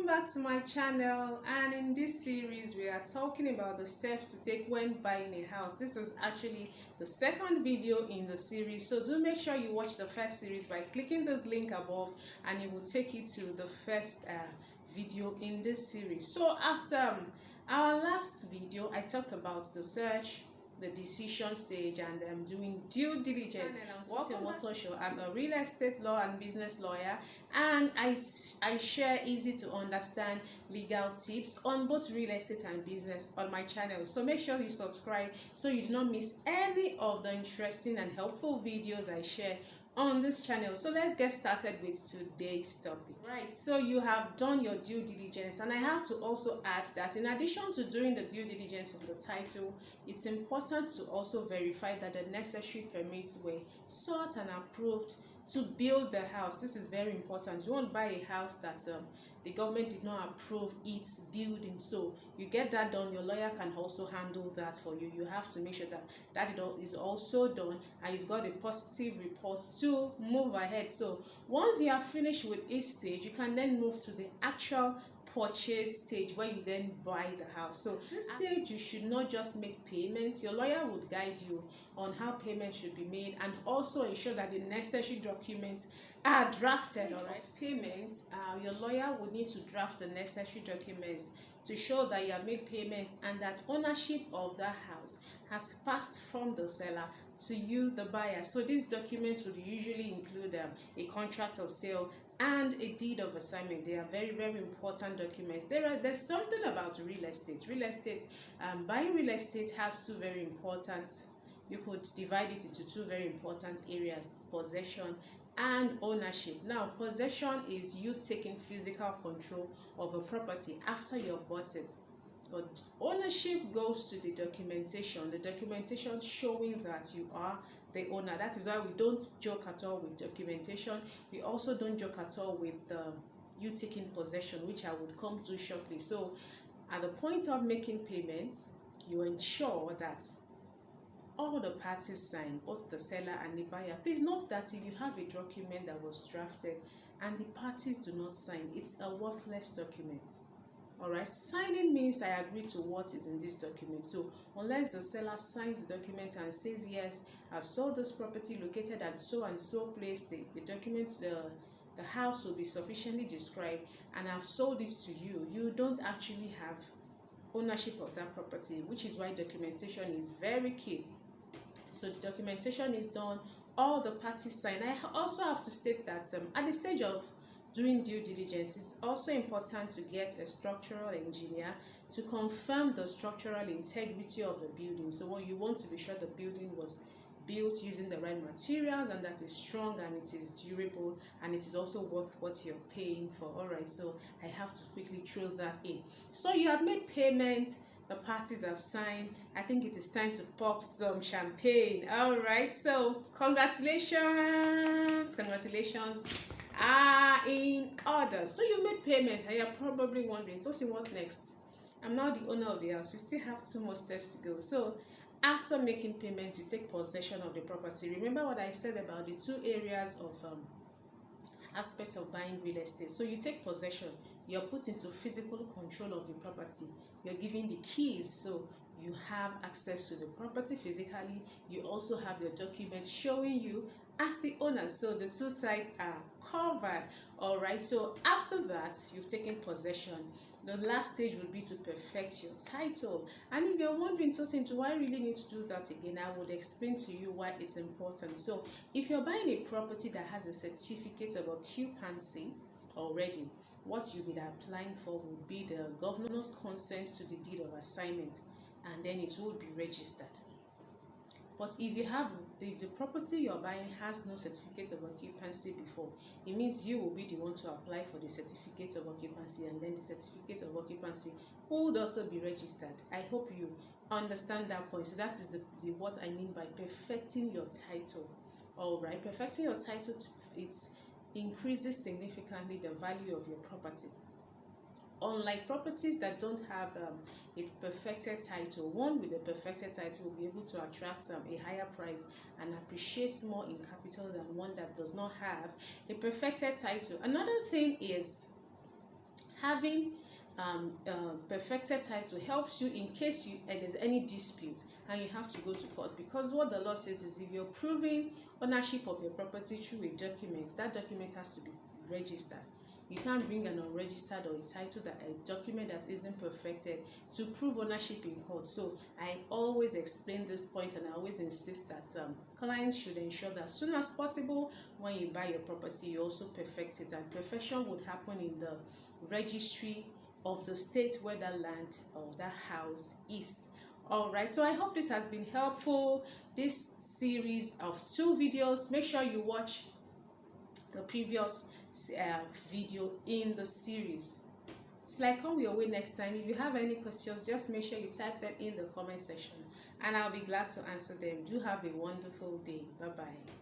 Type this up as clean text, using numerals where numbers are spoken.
back to my channel, and in this series we are talking about the steps to take when buying a house. This is actually the second video in the series, so do make sure you watch the first series by clicking this link above and it will take you to the first video in this series. So after our last video, I talked about the search, the decision stage, and doing due diligence. I'm a real estate law and business lawyer, and I share easy to understand legal tips on both real estate and business on my channel. So make sure you subscribe so you do not miss any of the interesting and helpful videos I share on this channel. So let's get started with today's topic. Right, so you have done your due diligence, and I have to also add that in addition to doing the due diligence of the title, it's important to also verify that the necessary permits were sought and approved to build the house. This is very important. You won't buy a house that the government did not approve its building, so you get that done. Your lawyer can also handle that for you. You have to make sure that it is also done and you've got a positive report to move ahead. So once you are finished with each stage, you can then move to the actual purchase stage where you then buy the house. So this stage, you should not just make payments. Your lawyer would guide you on how payments should be made and also ensure that the necessary documents are drafted. All right, payments, your lawyer would need to draft the necessary documents to show that you have made payments and that ownership of that house has passed from the seller to you, the buyer. So these documents would usually include a contract of sale and a deed of assignment. They are very, very important documents. There's something about real estate. Buying real estate has two very important, you could divide it into two very important areas: possession and ownership. Now, possession is you taking physical control of a property after you've bought it. But ownership goes to the documentation showing that you are the owner. That is why we don't joke at all with documentation. We also don't joke at all with you taking possession, which I would come to shortly. So at the point of making payments, you ensure that all the parties sign, both the seller and the buyer. Please note that if you have a document that was drafted and the parties do not sign, it's a worthless document. All right, signing means I agree to what is in this document. So unless the seller signs the document and says, yes, I've sold this property located at so and so place, the document, the house will be sufficiently described, and I've sold it to you, you don't actually have ownership of that property, which is why documentation is very key. So the documentation is done, all the parties sign. I also have to state that at the stage of doing due diligence, it's also important to get a structural engineer to confirm the structural integrity of the building. So when you want to be sure the building was built using the right materials and that is strong and it is durable and it is also worth what you're paying for. All right, so I have to quickly throw that in. So you have made payments, the parties have signed. I think it is time to pop some champagne. All right, so congratulations are in order. So you made payment and you're probably wondering, TOSIN, what's next? I'm now the owner of the house. You still have 2 more steps to go. So after making payment, you take possession of the property. Remember what I said about the 2 areas of aspects of buying real estate. So you take possession, you're put into physical control of the property, you're given the keys, so you have access to the property physically. You also have your documents showing you as the owner, so the 2 sides are covered. All right, so after that, you've taken possession. The last stage would be to perfect your title. And if you're wondering, TOSIN, do I really need to do that again? I would explain to you why it's important. So if you're buying a property that has a certificate of occupancy already, what you'll be applying for would be the governor's consent to the deed of assignment, and then it would be registered. But if the property you're buying has no certificate of occupancy before, it means you will be the one to apply for the certificate of occupancy, and then the certificate of occupancy would also be registered. I hope you understand that point. So that is the what I mean by perfecting your title. All right, perfecting your title, it increases significantly the value of your property. Unlike properties that don't have a perfected title, one with a perfected title will be able to attract a higher price and appreciates more in capital than one that does not have a perfected title. Another thing is Having perfected title helps you in case there's any dispute and you have to go to court, because what the law says is if you're proving ownership of your property through a document, that document has to be registered. You can't bring an unregistered or a title, that a document that isn't perfected, to prove ownership in court. So I always explain this point, and I always insist that clients should ensure that as soon as possible when you buy your property, you also perfect it, and perfection would happen in the registry of the state where that land or that house is. All right, so I hope this has been helpful. This series of 2 videos, make sure you watch the previous video in the series. It's like come your way next time. If you have any questions, just make sure you type them in the comment section and I'll be glad to answer them. Do have a wonderful day. Bye bye.